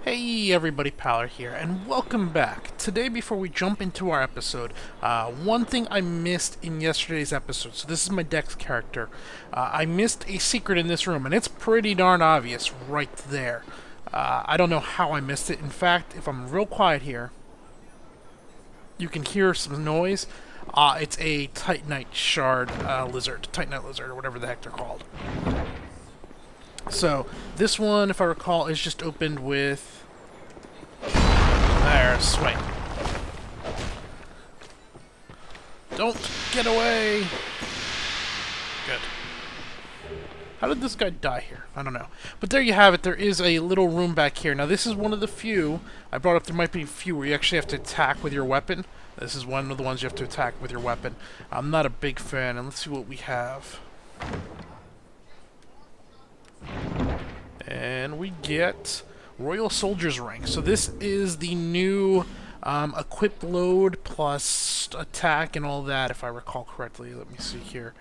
Hey everybody, Paller here, and welcome back. Today, before we jump into our episode, one thing I missed in yesterday's episode, so this is my Dex character, I missed a secret in this room, and it's pretty darn obvious right there. I don't know how I missed it. In fact, if I'm real quiet here, you can hear some noise. It's a Titanite shard lizard, Titanite lizard, or whatever the heck they're called. So, this one, if I recall, is just opened with... There, swing. Don't get away! Good. How did this guy die here? I don't know. But there you have it. There is a little room back here. Now, this is one of the few. I brought up there might be a few where you actually have to attack with your weapon. This is one of the ones you have to attack with your weapon. I'm not a big fan, and let's see what we have. And we get Royal Soldier's Rank. So this is the new equip load plus attack and all that, if I recall correctly. Let me see here.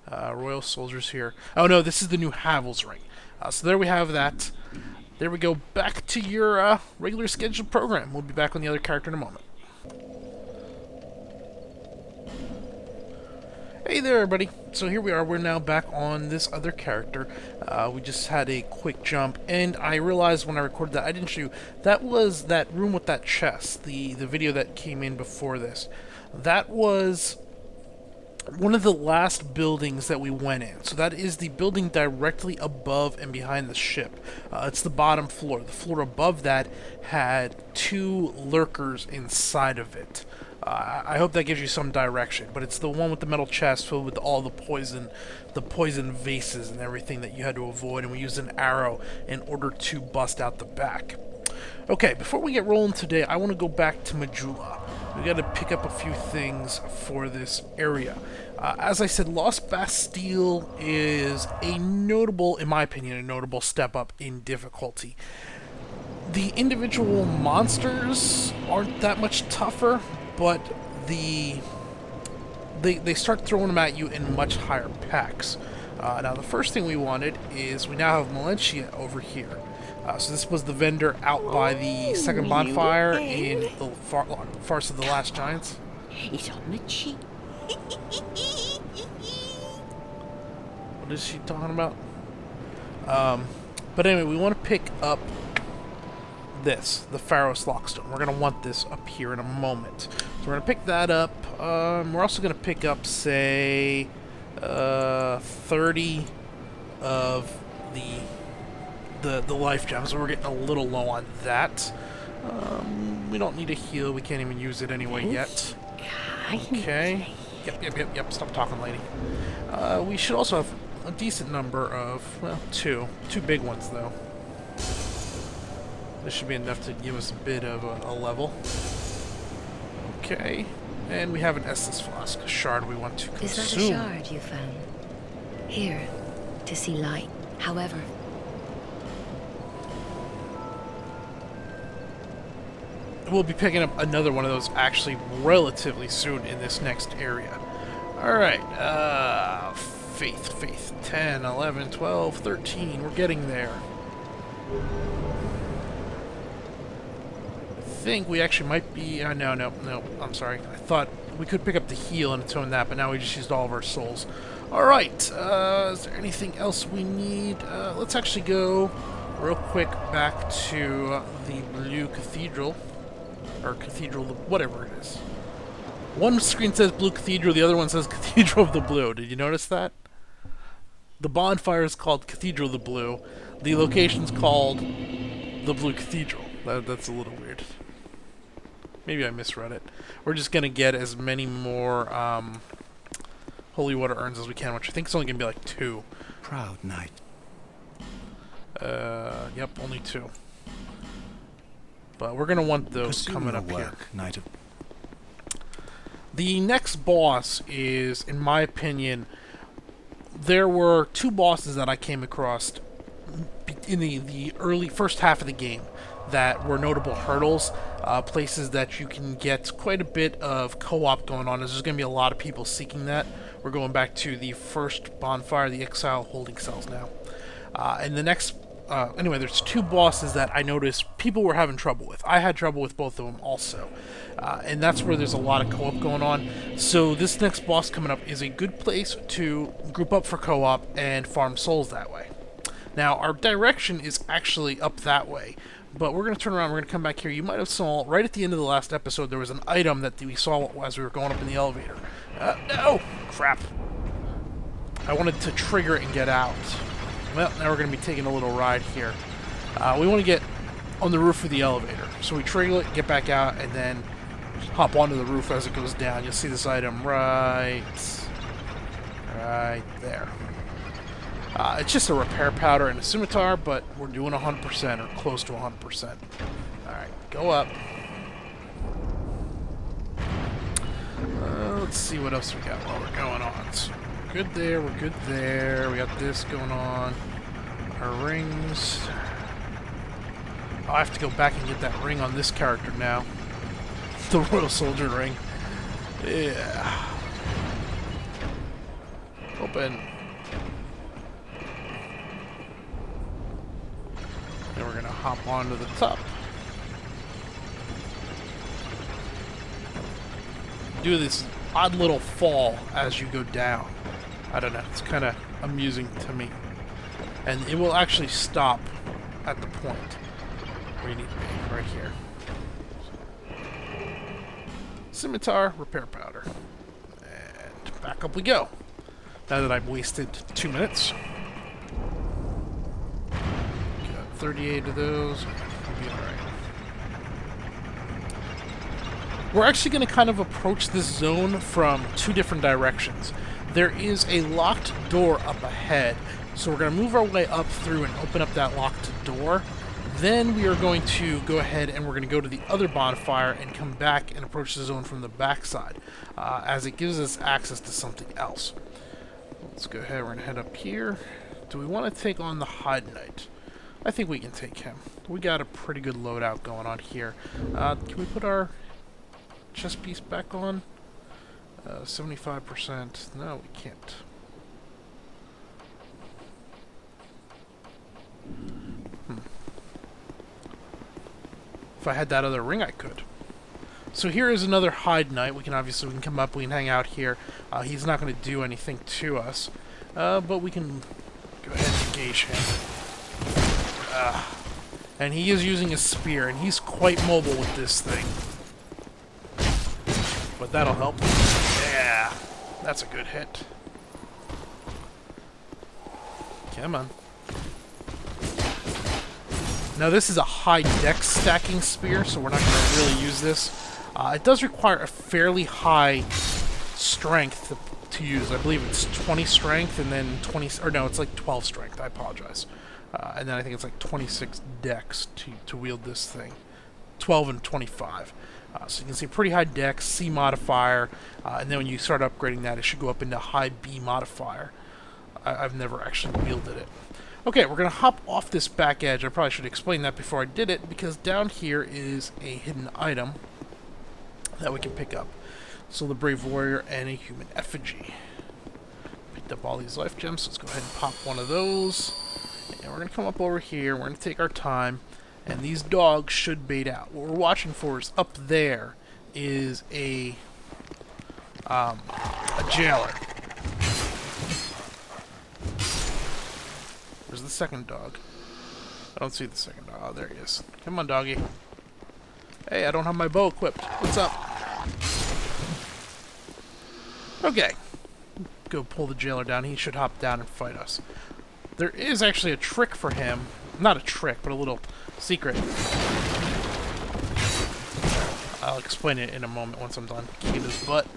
Royal Soldiers here. Oh no, this is the new Havel's Ring. So there we have that. There we go. Back to your regular scheduled program. We'll be back on the other character in a moment. Hey there, everybody. So here we are. We're now back on this other character. We just had a quick jump, and I realized when I recorded that I didn't show you. That was that room with that chest, the video that came in before this. That was one of the last buildings that we went in. So that is the building directly above and behind the ship. It's the bottom floor. The floor above that had two lurkers inside of it. I hope that gives you some direction, but it's the one with the metal chest filled with all the poison vases and everything that you had to avoid, and we used an arrow in order to bust out the back. Okay, before we get rolling today, I want to go back to Majula. We got to pick up a few things for this area. As I said, Lost Bastille is a notable, in my opinion, a notable step up in difficulty. The individual monsters aren't that much tougher, but they start throwing them at you in much higher packs. Now, the first thing we wanted is we now have Valencia over here. So this was the vendor out by the second bonfire in the Farce of the Last Giants. It's on the cheek. What is she talking about? But anyway, we want to pick up this, the Pharos Lockstone. We're going to want this up here in a moment. So we're going to pick that up. We're also going to pick up, say, 30 of the life gems. So we're getting a little low on that. We don't need a heal. We can't even use it anyway yet. Okay. Yep. Stop talking, lady. We should also have a decent number of, well, two big ones, though. This should be enough to give us a bit of a level. Okay. And we have an Estus Flask, a shard we want to consume. Is that a shard you found? Here, to see light. However... We'll be picking up another one of those actually relatively soon in this next area. Alright, Faith. 10, 11, 12, 13. We're getting there. I think we actually might be... no, I'm sorry. I thought we could pick up the heal and atone that, but now we just used all of our souls. Alright, is there anything else we need? Let's actually go real quick back to the Blue Cathedral. Or Cathedral, whatever it is. One screen says Blue Cathedral, the other one says Cathedral of the Blue. Did you notice that? The bonfire is called Cathedral of the Blue. The location's called the Blue Cathedral. That's a little weird. Maybe I misread it. We're just going to get as many more holy water urns as we can, which I think is only going to be like 2. Proud knight. Yep, only 2. But we're going to want those coming up here. Knight of... The next boss is, in my opinion, there were 2 bosses that I came across in the early first half of the game that were notable hurdles, places that you can get quite a bit of co-op going on. There's going to be a lot of people seeking that. We're going back to the first bonfire, the Exile holding cells now. And the next anyway, there's two bosses that I noticed people were having trouble with. I had trouble with both of them also. And that's where there's a lot of co-op going on. So this next boss coming up is a good place to group up for co-op and farm souls that way. Now, our direction is actually up that way. But we're going to turn around, we're going to come back here. You might have saw, right at the end of the last episode, there was an item that we saw as we were going up in the elevator. No! Crap. I wanted to trigger it and get out. Well, now we're going to be taking a little ride here. We want to get on the roof of the elevator. So we trigger it, get back out, and then hop onto the roof as it goes down. You'll see this item right there. It's just a repair powder and a scimitar, but we're doing 100% or close to 100%. Alright, go up. Let's see what else we got while we're going on. So we're good there, we're good there. We got this going on. Our rings. I have to go back and get that ring on this character now. The Royal Soldier ring. Yeah. Open. Then we're going to hop onto the top. Do this odd little fall as you go down. I don't know, it's kind of amusing to me. And it will actually stop at the point where you need to be, right here. Scimitar, repair powder. And back up we go. Now that I've wasted 2 minutes. 38 of those. We'll be alright. We're actually going to kind of approach this zone from two different directions. There is a locked door up ahead, so we're going to move our way up through and open up that locked door. Then we are going to go ahead and we're going to go to the other bonfire and come back and approach the zone from the backside, as it gives us access to something else. Let's go ahead, we're going to head up here. Do we want to take on the Hide Knight? I think we can take him. We got a pretty good loadout going on here. Can we put our chest piece back on? 75%. No, we can't. If I had that other ring, I could. So here is another Hide Knight. We can come up, we can hang out here. He's not going to do anything to us, but we can go ahead and engage him. And he is using a spear, and he's quite mobile with this thing. But that'll help. Yeah, that's a good hit. Come on. Now this is a high dex stacking spear, so we're not going to really use this. It does require a fairly high strength to use. I believe it's 20 strength and then 20, or no, it's like 12 strength. I apologize. And then I think it's like 26 dex to wield this thing. 12 and 25. So you can see pretty high dex, C modifier, and then when you start upgrading that, it should go up into high B modifier. I've never actually wielded it. Okay, we're going to hop off this back edge. I probably should explain that before I did it, because down here is a hidden item that we can pick up. So the Brave Warrior and a human effigy. Picked up all these life gems, so let's go ahead and pop one of those. And we're going to come up over here, we're going to take our time, and these dogs should bait out. What we're watching for is up there is a jailer. Where's the second dog? I don't see the second dog. Oh, there he is. Come on, doggy. Hey, I don't have my bow equipped. What's up? Okay. Go pull the jailer down. He should hop down and fight us. There is actually a trick for him. Not a trick, but a little secret. I'll explain it in a moment once I'm done kicking his butt.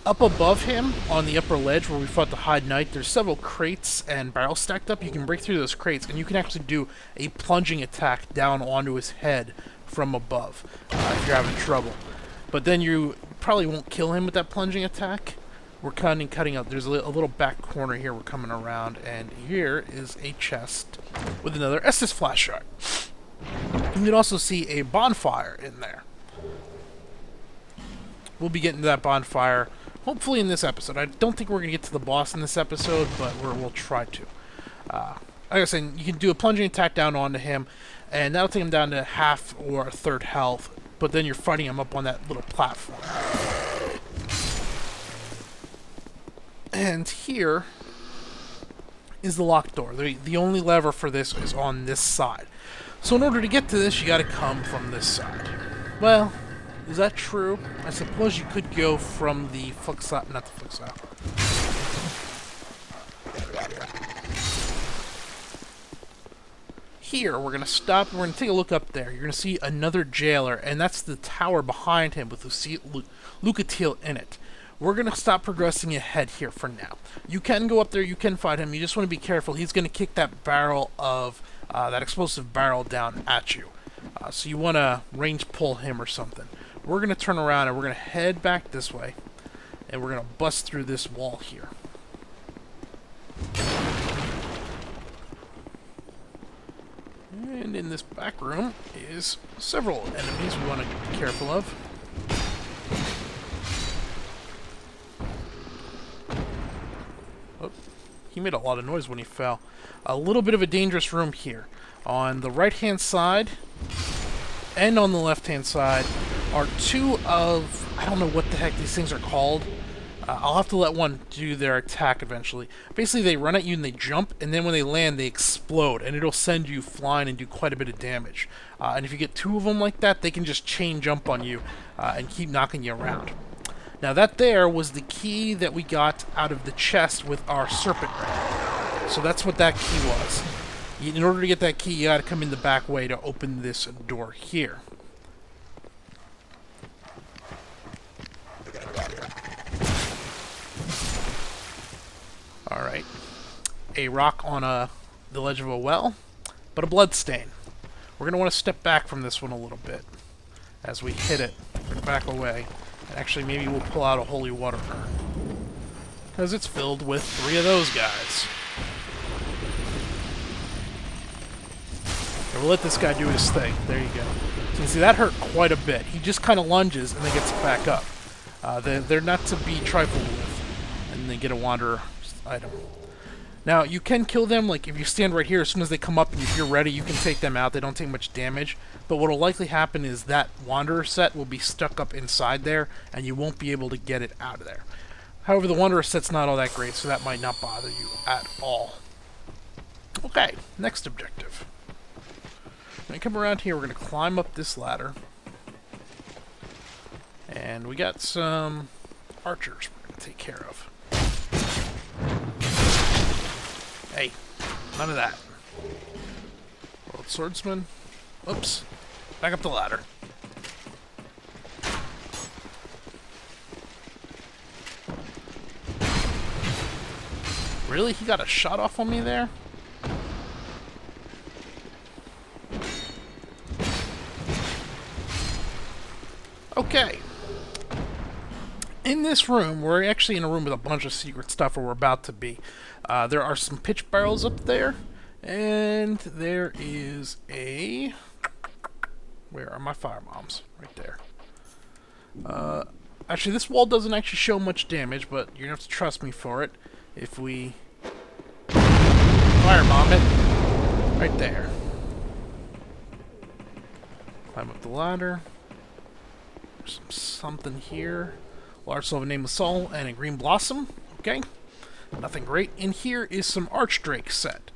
Up above him, on the upper ledge where we fought the Hide Knight, there's several crates and barrels stacked up. You can break through those crates, and you can actually do a plunging attack down onto his head from above, if you're having trouble. But then you probably won't kill him with that plunging attack. We're cutting out. There's a little back corner here we're coming around, and here is a chest with another Estus flashlight. You can also see a bonfire in there. We'll be getting to that bonfire Hopefully in this episode. I don't think we're going to get to the boss in this episode, but we'll try to. Like I was saying, you can do a plunging attack down onto him, and that'll take him down to half or a third health, but then you're fighting him up on that little platform. And here is the locked door. The only lever for this is on this side. So in order to get to this, you gotta come from this side. Well, is that true? I suppose you could go from the flux side, not the flux side. Here, we're gonna stop and we're gonna take a look up there. You're gonna see another jailer, and that's the tower behind him with Lucatiel in it. We're going to stop progressing ahead here for now. You can go up there, you can fight him, you just want to be careful. He's going to kick that barrel of, that explosive barrel down at you. So you want to range pull him or something. We're going to turn around and we're going to head back this way. And we're going to bust through this wall here. And in this back room is several enemies we want to be careful of. He made a lot of noise when he fell. A little bit of a dangerous room here. On the right-hand side and on the left-hand side are two of... I don't know what the heck these things are called. I'll have to let one do their attack eventually. Basically, they run at you and they jump, and then when they land, they explode, and it'll send you flying and do quite a bit of damage. And if you get two of them like that, they can just chain jump on you and keep knocking you around. Now that there was the key that we got out of the chest with our serpent ring. So that's what that key was. In order to get that key, you gotta come in the back way to open this door here. Alright. A rock on the ledge of a well, but a blood stain. We're gonna want to step back from this one a little bit as we hit it. Back away. Actually, maybe we'll pull out a holy water urn, because it's filled with 3 of those guys. And we'll let this guy do his thing. There you go. So you can see that hurt quite a bit. He just kind of lunges and then gets back up. They're not to be trifled with, and they get a wanderer item. Now, you can kill them, like if you stand right here, as soon as they come up and if you're ready, you can take them out. They don't take much damage. But what will likely happen is that Wanderer set will be stuck up inside there, and you won't be able to get it out of there. However, the Wanderer set's not all that great, so that might not bother you at all. Okay, next objective. When we come around here, we're going to climb up this ladder. And we got some archers we're going to take care of. Hey, none of that. World Swordsman. Oops. Back up the ladder. Really? He got a shot off on me there? Okay. In this room, we're actually in a room with a bunch of secret stuff where we're about to be. There are some pitch barrels up there, and there is a... Where are my fire bombs? Right there. Actually, this wall doesn't actually show much damage, but you're going to have to trust me for it. If we firebomb it, right there. Climb up the ladder. There's something here. Large soul of a nameless soul and a green blossom. Okay. Nothing great. In here is some Archdrake set.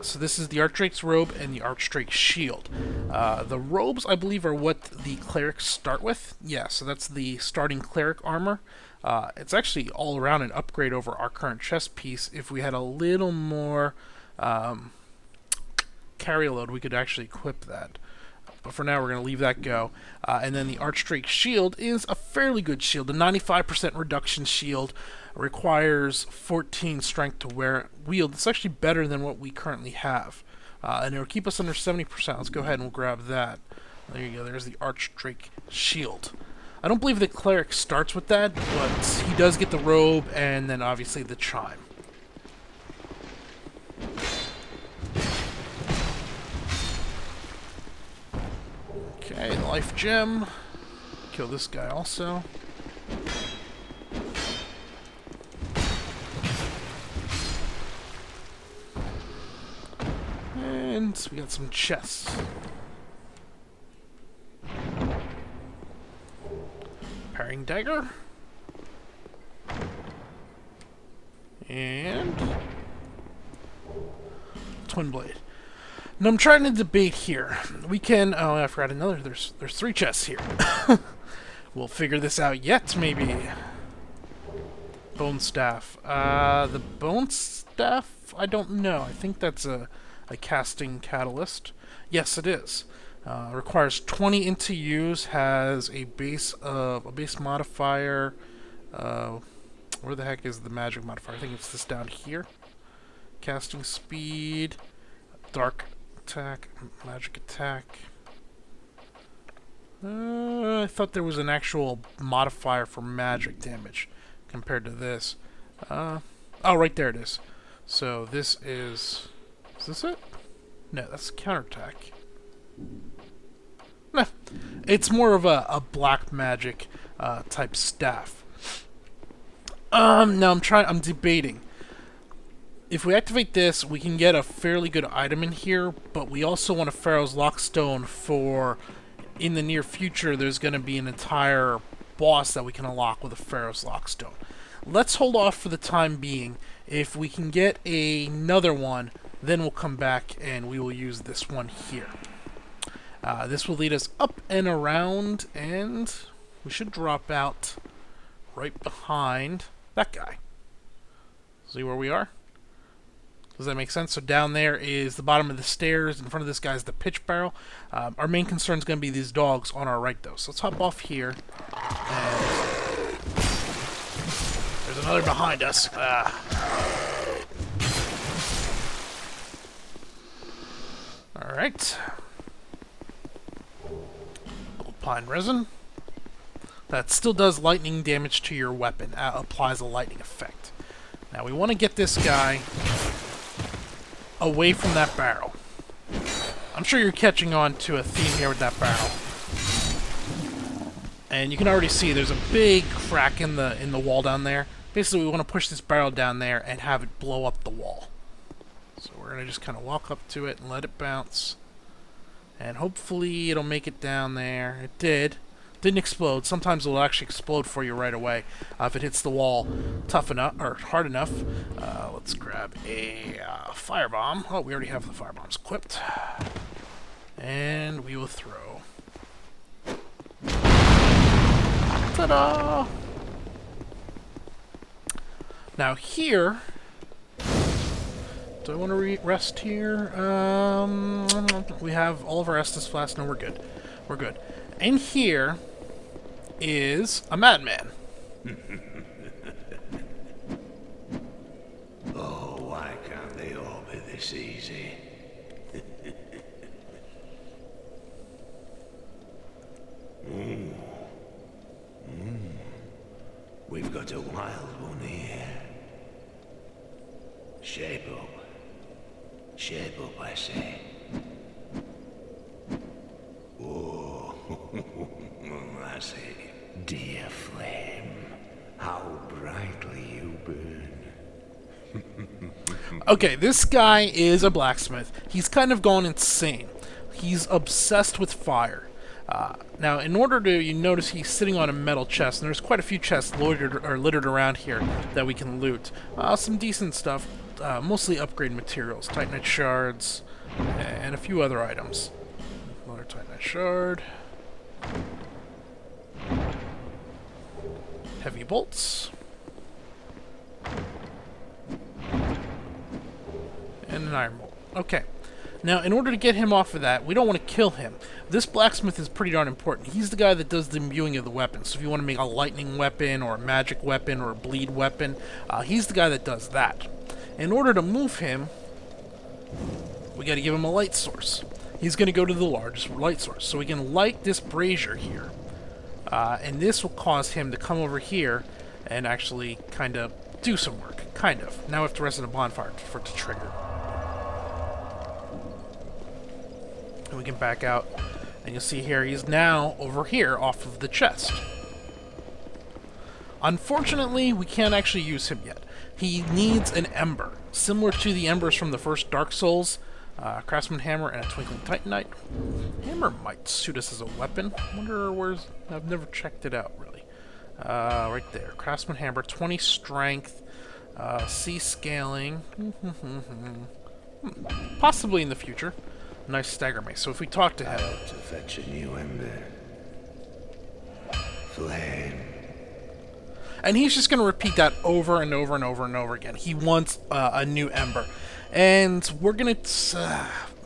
So this is the Archdrake's robe and the Archdrake's shield. The robes, I believe, are what the clerics start with. Yeah, so that's the starting cleric armor. It's actually all around an upgrade over our current chest piece. If we had a little more carry load, we could actually equip that. But for now, we're going to leave that go. And then the Archdrake shield is a fairly good shield. A 95% reduction shield, requires 14 strength to wield. It's actually better than what we currently have. And it'll keep us under 70%. Let's go ahead and we'll grab that. There you go. There's the Archdrake shield. I don't believe the cleric starts with that, but he does get the robe and then obviously the chime. Okay, life gem. Kill this guy also. And we got some chests. Parrying dagger. And twin blade. Now I'm trying to debate here. We can. Oh, I forgot another. There's 3 chests here. We'll figure this out yet, maybe. Bone staff. The bone staff? I don't know. I think that's a casting catalyst. Yes, it is. Requires 20 int to use. Has a base modifier. Where the heck is the magic modifier? I think it's this down here. Casting speed, dark attack, magic attack. I thought there was an actual modifier for magic damage compared to this. Oh, right there it is. So this is... Is this it? No, that's counterattack. Nah, it's more of a black magic type staff. Now I'm debating. If we activate this, we can get a fairly good item in here, but we also want a Pharaoh's Lockstone for, in the near future, there's going to be an entire boss that we can unlock with a Pharaoh's Lockstone. Let's hold off for the time being. If we can get another one, then we'll come back and we will use this one here. This will lead us up and around, and we should drop out right behind that guy. See where we are? Does that make sense? So down there is the bottom of the stairs. In front of this guy is the pitch barrel. Our main concern is going to be these dogs on our right, though. So let's hop off here. And there's another behind us. Alright. Gold pine resin. That still does lightning damage to your weapon. Applies a lightning effect. Now we want to get this guy away from that barrel. I'm sure you're catching on to a theme here with that barrel. And you can already see there's a big crack in the wall down there. Basically, we want to push this barrel down there and have it blow up the wall. So we're going to just kind of walk up to it and let it bounce. And hopefully it'll make it down there. It did. Didn't explode. Sometimes it'll actually explode for you right away if it hits the wall tough enough or hard enough. Let's grab a firebomb. Oh, we already have the firebombs equipped, and we will throw. Ta-da! Now here, do I want to rest here? We have all of our Estus flasks. No, we're good. We're good. And here is a madman. Oh, why can't they all be this easy? We've got a wild one here. Shape up. Shape up, I say. Oh, that's it. Dear flame, how brightly you burn. Okay, this guy is a blacksmith. He's kind of gone insane. He's obsessed with fire. Now, in order to, you notice he's sitting on a metal chest, and there's quite a few chests littered around here that we can loot. Some decent stuff, mostly upgrade materials, Titanite shards, and a few other items. Another Titanite shard. Heavy bolts. And an iron bolt. Okay. Now, in order to get him off of that, we don't want to kill him. This blacksmith is pretty darn important. He's the guy that does the imbuing of the weapons. So if you want to make a lightning weapon, or a magic weapon, or a bleed weapon, he's the guy that does that. In order to move him, we got to give him a light source. He's going to go to the largest light source. So we can light this brazier here. And this will cause him to come over here and actually kind of do some work. Kind of. Now we have to rest in a bonfire for it to trigger. And we can back out, and you'll see here he's now over here off of the chest. Unfortunately, we can't actually use him yet. He needs an ember, similar to the embers from the first Dark Souls. Craftsman hammer and a twinkling titanite. Hammer might suit us as a weapon. Wonder where's... I've never checked it out, really. Right there. Craftsman hammer, 20 strength, C scaling. Possibly in the future. Nice stagger mace. So if we talk to him... Out to fetch a new ember. Flame. And he's just going to repeat that over and over and over and over again. He wants a new ember. And we're going to... it's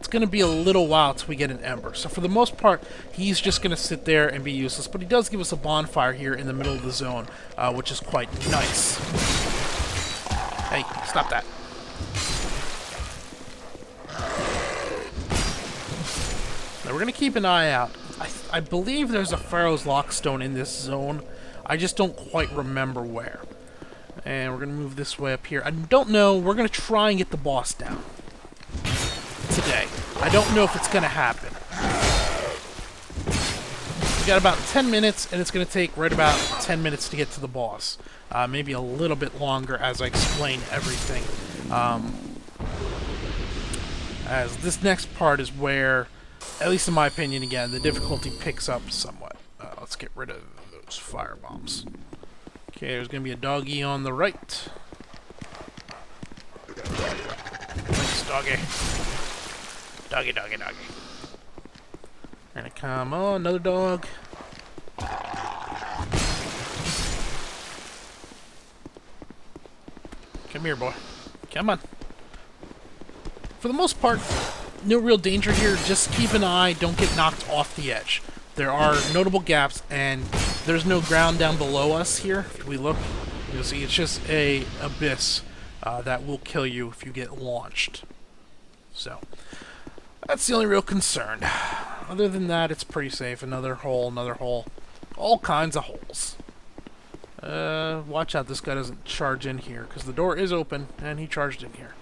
going to be a little while till we get an ember. So for the most part, he's just going to sit there and be useless. But he does give us a bonfire here in the middle of the zone, which is quite nice. Hey, stop that. Now we're going to keep an eye out. I believe there's a Pharaoh's Lockstone in this zone. I just don't quite remember where. And we're going to move this way up here. I don't know. We're going to try and get the boss down today. I don't know if it's going to happen. We got about 10 minutes, and it's going to take right about 10 minutes to get to the boss. Maybe a little bit longer as I explain everything. As this next part is where, at least in my opinion, again, the difficulty picks up somewhat. Let's get rid of those fire bombs. Okay, there's going to be a doggy on the right. Thanks, doggy. Doggy, doggy, doggy. And come on, another dog. Come here, boy. Come on. For the most part, no real danger here. Just keep an eye. Don't get knocked off the edge. There are notable gaps, and there's no ground down below us here. If we look, you'll see it's just a abyss that will kill you if you get launched. So, that's the only real concern. Other than that, it's pretty safe. Another hole, another hole. All kinds of holes. Watch out this guy doesn't charge in here, because the door is open, and he charged in here.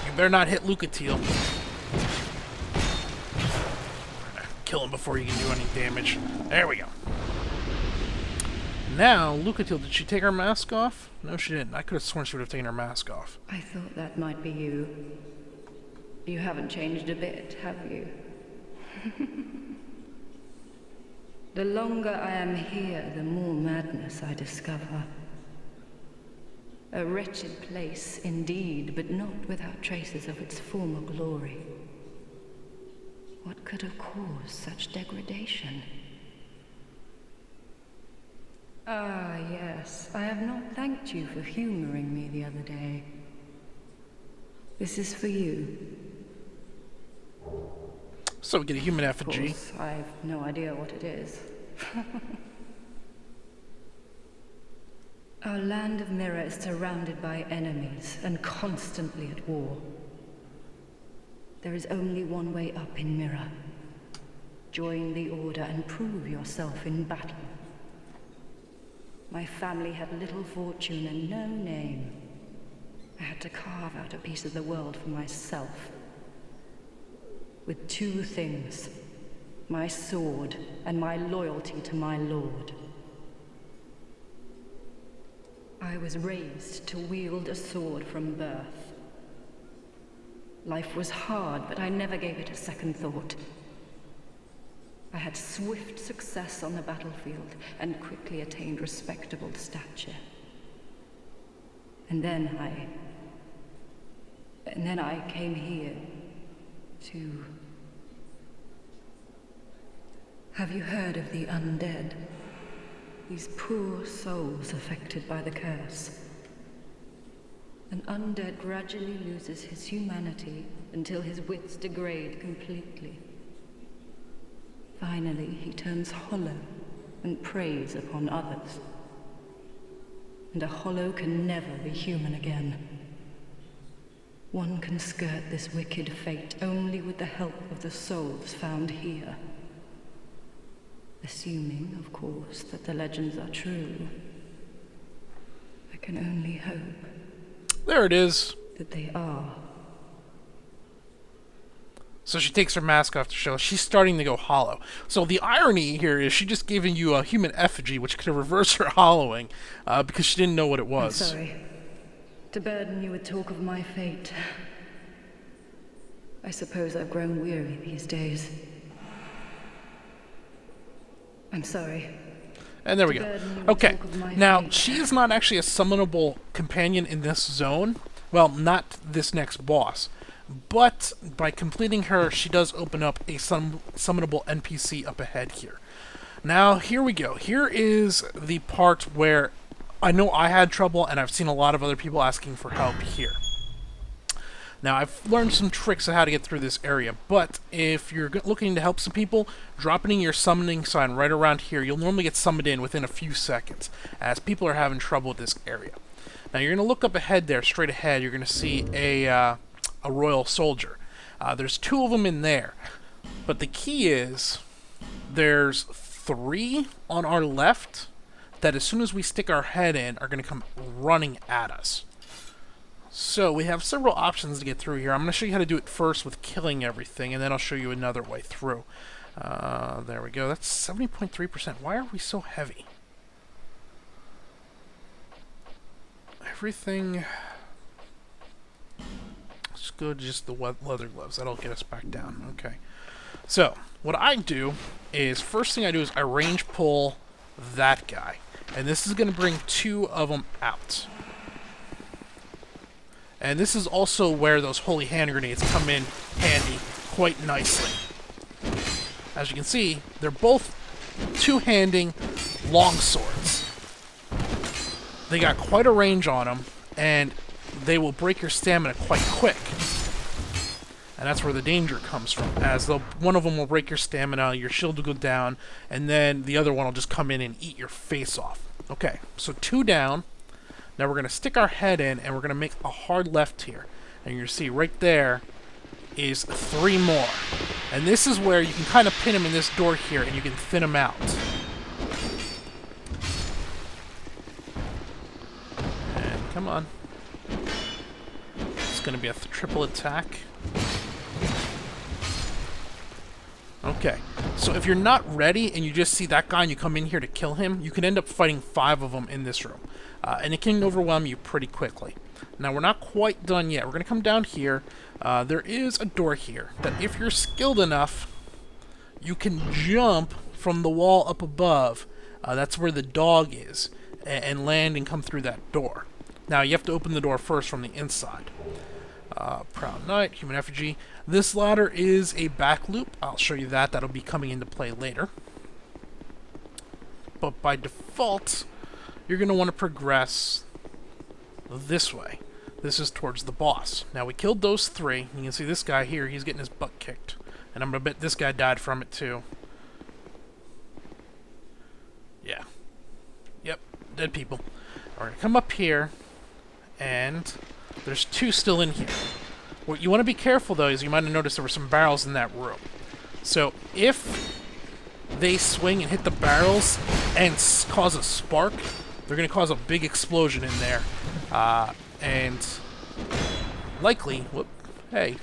You better not hit Lucatiel. Kill him before you can do any damage. There we go. Now, Lucatiel, did she take her mask off? No, she didn't. I could have sworn she would have taken her mask off. I thought that might be you. You haven't changed a bit, have you? The longer I am here, the more madness I discover. A wretched place indeed, but not without traces of its former glory. What could have caused such degradation? Ah, yes. I have not thanked you for humoring me the other day. This is for you. So we get a human Of effigy. course, I've no idea what it is. Our land of Mirror is surrounded by enemies and constantly at war. There is only one way up in Mirror. Join the Order and prove yourself in battle. My family had little fortune and no name. I had to carve out a piece of the world for myself. With two things, my sword and my loyalty to my lord. I was raised to wield a sword from birth. Life was hard, but I never gave it a second thought. I had swift success on the battlefield and quickly attained respectable stature. And then I came here to... Have you heard of the undead? These poor souls affected by the curse. An undead gradually loses his humanity until his wits degrade completely. Finally, he turns hollow and preys upon others. And a hollow can never be human again. One can skirt this wicked fate only with the help of the souls found here. Assuming, of course, that the legends are true. I can only hope. There it is. That they are. So she takes her mask off to show she's starting to go hollow. So the irony here is she just gave you a human effigy, which could have reversed her hollowing, because she didn't know what it was. I'm sorry to burden you with talk of my fate. I suppose I've grown weary these days. I'm sorry. And there we go. burden you with Okay, talk of my now fate. she is not actually a summonable companion in this zone. Well, not this next boss. But by completing her, she does open up a summonable NPC up ahead here. Now, here we go. Here is the part where I know I had trouble, and I've seen a lot of other people asking for help here. Now, I've learned some tricks on how to get through this area, but if you're looking to help some people, dropping your summoning sign right around here, you'll normally get summoned in within a few seconds, as people are having trouble with this area. Now, you're going to look up ahead there, straight ahead, you're going to see a royal soldier. There's 2 of them in there, but the key is there's 3 on our left that as soon as we stick our head in are going to come running at us. So we have several options to get through here. I'm going to show you how to do it first with killing everything, and then I'll show you another way through. There we go. That's 70.3%. Why are we so heavy? Everything... Let's go to just the leather gloves. That'll get us back down. Okay. So, what I do is, first thing I do is I range pull that guy. And this is going to bring 2 of them out. And this is also where those holy hand grenades come in handy quite nicely. As you can see, they're both 2-handing long swords. They got quite a range on them, and they will break your stamina quite quick. And that's where the danger comes from, as one of them will break your stamina, your shield will go down, and then the other one will just come in and eat your face off. Okay, so 2 down. Now we're going to stick our head in, and we're going to make a hard left here. And you're going to see right there is 3 more. And this is where you can kind of pin them in this door here, and you can thin them out. And come on. It's going to be a triple attack. Okay, so if you're not ready and you just see that guy and you come in here to kill him, you can end up fighting 5 of them in this room. And it can overwhelm you pretty quickly. Now, we're not quite done yet. We're going to come down here. There is a door here that if you're skilled enough, you can jump from the wall up above. That's where the dog is, and land and come through that door. Now, you have to open the door first from the inside. Proud Knight, Human Effigy. This ladder is a back loop. I'll show you that. That'll be coming into play later. But by default, you're going to want to progress this way. This is towards the boss. Now, we killed those 3. You can see this guy here, he's getting his butt kicked. And I'm going to bet this guy died from it, too. Yeah. Yep, dead people. We're going to come up here, and there's 2 still in here. What you want to be careful, though, is you might have noticed there were some barrels in that room. So, if they swing and hit the barrels and cause a spark, they're going to cause a big explosion in there. And likely, whoop, hey,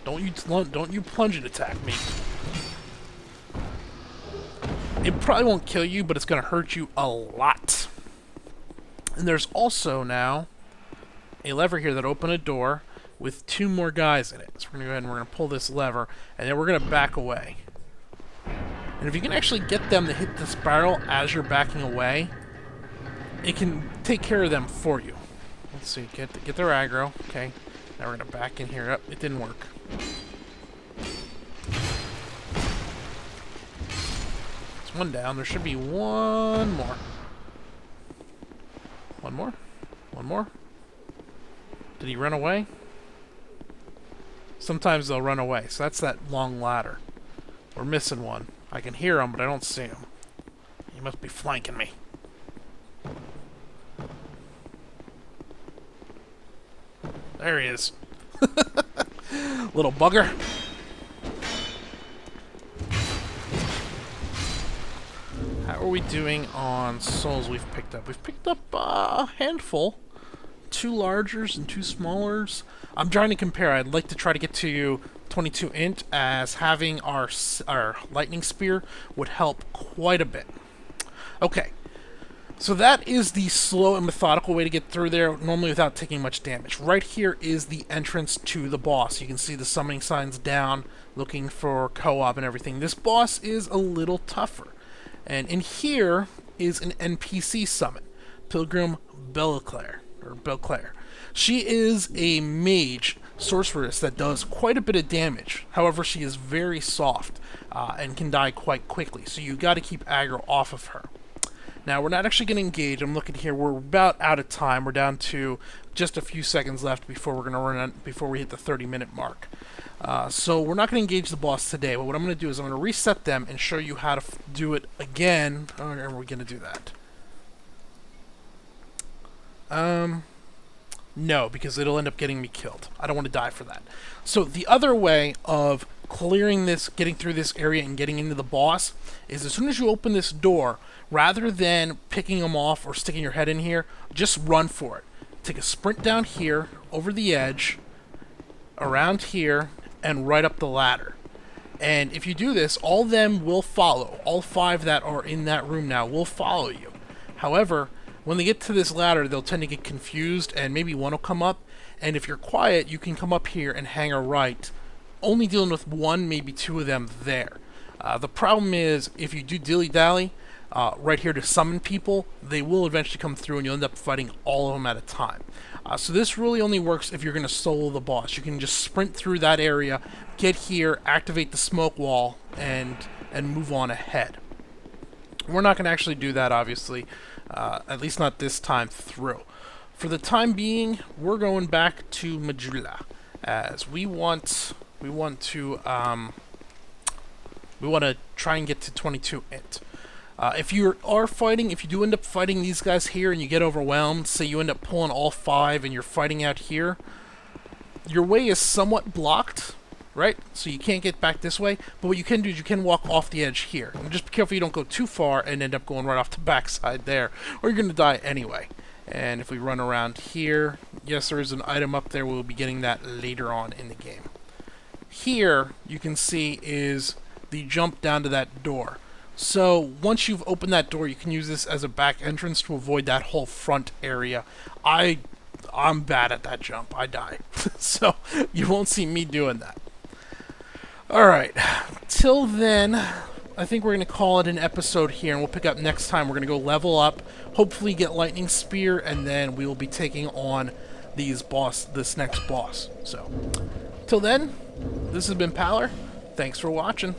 don't you plunge and attack me. It probably won't kill you, but it's going to hurt you a lot. And there's also now a lever here that opened a door with 2 more guys in it. So we're going to go ahead and we're going to pull this lever, and then we're going to back away. And if you can actually get them to hit this barrel as you're backing away, it can take care of them for you. Let's see, get their aggro. Okay, now we're going to back in here. Oh, it didn't work. It's 1 down. There should be 1 more. 1 more? 1 more? Did he run away? Sometimes they'll run away, so that's that long ladder. We're missing 1. I can hear him, but I don't see him. He must be flanking me. There he is. Little bugger. How are we doing on souls we've picked up? We've picked up a handful. 2 largers and 2 smallers. I'm trying to compare. I'd like to try to get to 22 int, as having our lightning spear would help quite a bit. Okay, So that is the slow and methodical way to get through there, normally without taking much damage. Right here is the entrance to the boss. You can see the summoning signs down, looking for co-op and everything. This boss is a little tougher. And in here is an NPC summon, Pilgrim Belclair. She is a mage sorceress that does quite a bit of damage. However, she is very soft and can die quite quickly, so you got to keep aggro off of her. Now, we're not actually going to engage. I'm looking here. We're about out of time. We're down to just a few seconds left before we're going to run out, before we hit the 30-minute mark. So we're not going to engage the boss today, but what I'm going to do is I'm going to reset them and show you how to do it again. Oh, are we going to do that? No, because it'll end up getting me killed. I don't want to die for that. So the other way of clearing this, getting through this area and getting into the boss is as soon as you open this door, rather than picking them off or sticking your head in here, just run for it. Take a sprint down here, over the edge, around here, and right up the ladder. And if you do this, all of them will follow. All 5 that are in that room now will follow you. However, when they get to this ladder, they'll tend to get confused, and maybe one will come up. And if you're quiet, you can come up here and hang a right, only dealing with 1, maybe 2 of them there. The problem is, if you do dilly-dally, right here to summon people, they will eventually come through and you'll end up fighting all of them at a time. So this really only works if you're going to solo the boss. You can just sprint through that area, get here, activate the smoke wall, and move on ahead. We're not going to actually do that, obviously, at least not this time through. For the time being, we're going back to Majula, as we want to try and get to 22 int. If you do end up fighting these guys here and you get overwhelmed, say you end up pulling all 5 and you're fighting out here, your way is somewhat blocked, right? So you can't get back this way, but what you can do is you can walk off the edge here. And just be careful you don't go too far and end up going right off the backside there, or you're going to die anyway. And if we run around here, yes, there is an item up there. We'll be getting that later on in the game. Here, you can see, is the jump down to that door. So once you've opened that door, you can use this as a back entrance to avoid that whole front area. I'm bad at that jump. I die. So you won't see me doing that. Alright, till then, I think we're going to call it an episode here, and we'll pick up next time. We're going to go level up, hopefully get Lightning Spear, and then we will be taking on this next boss. So, till then, this has been Paler. Thanks for watching.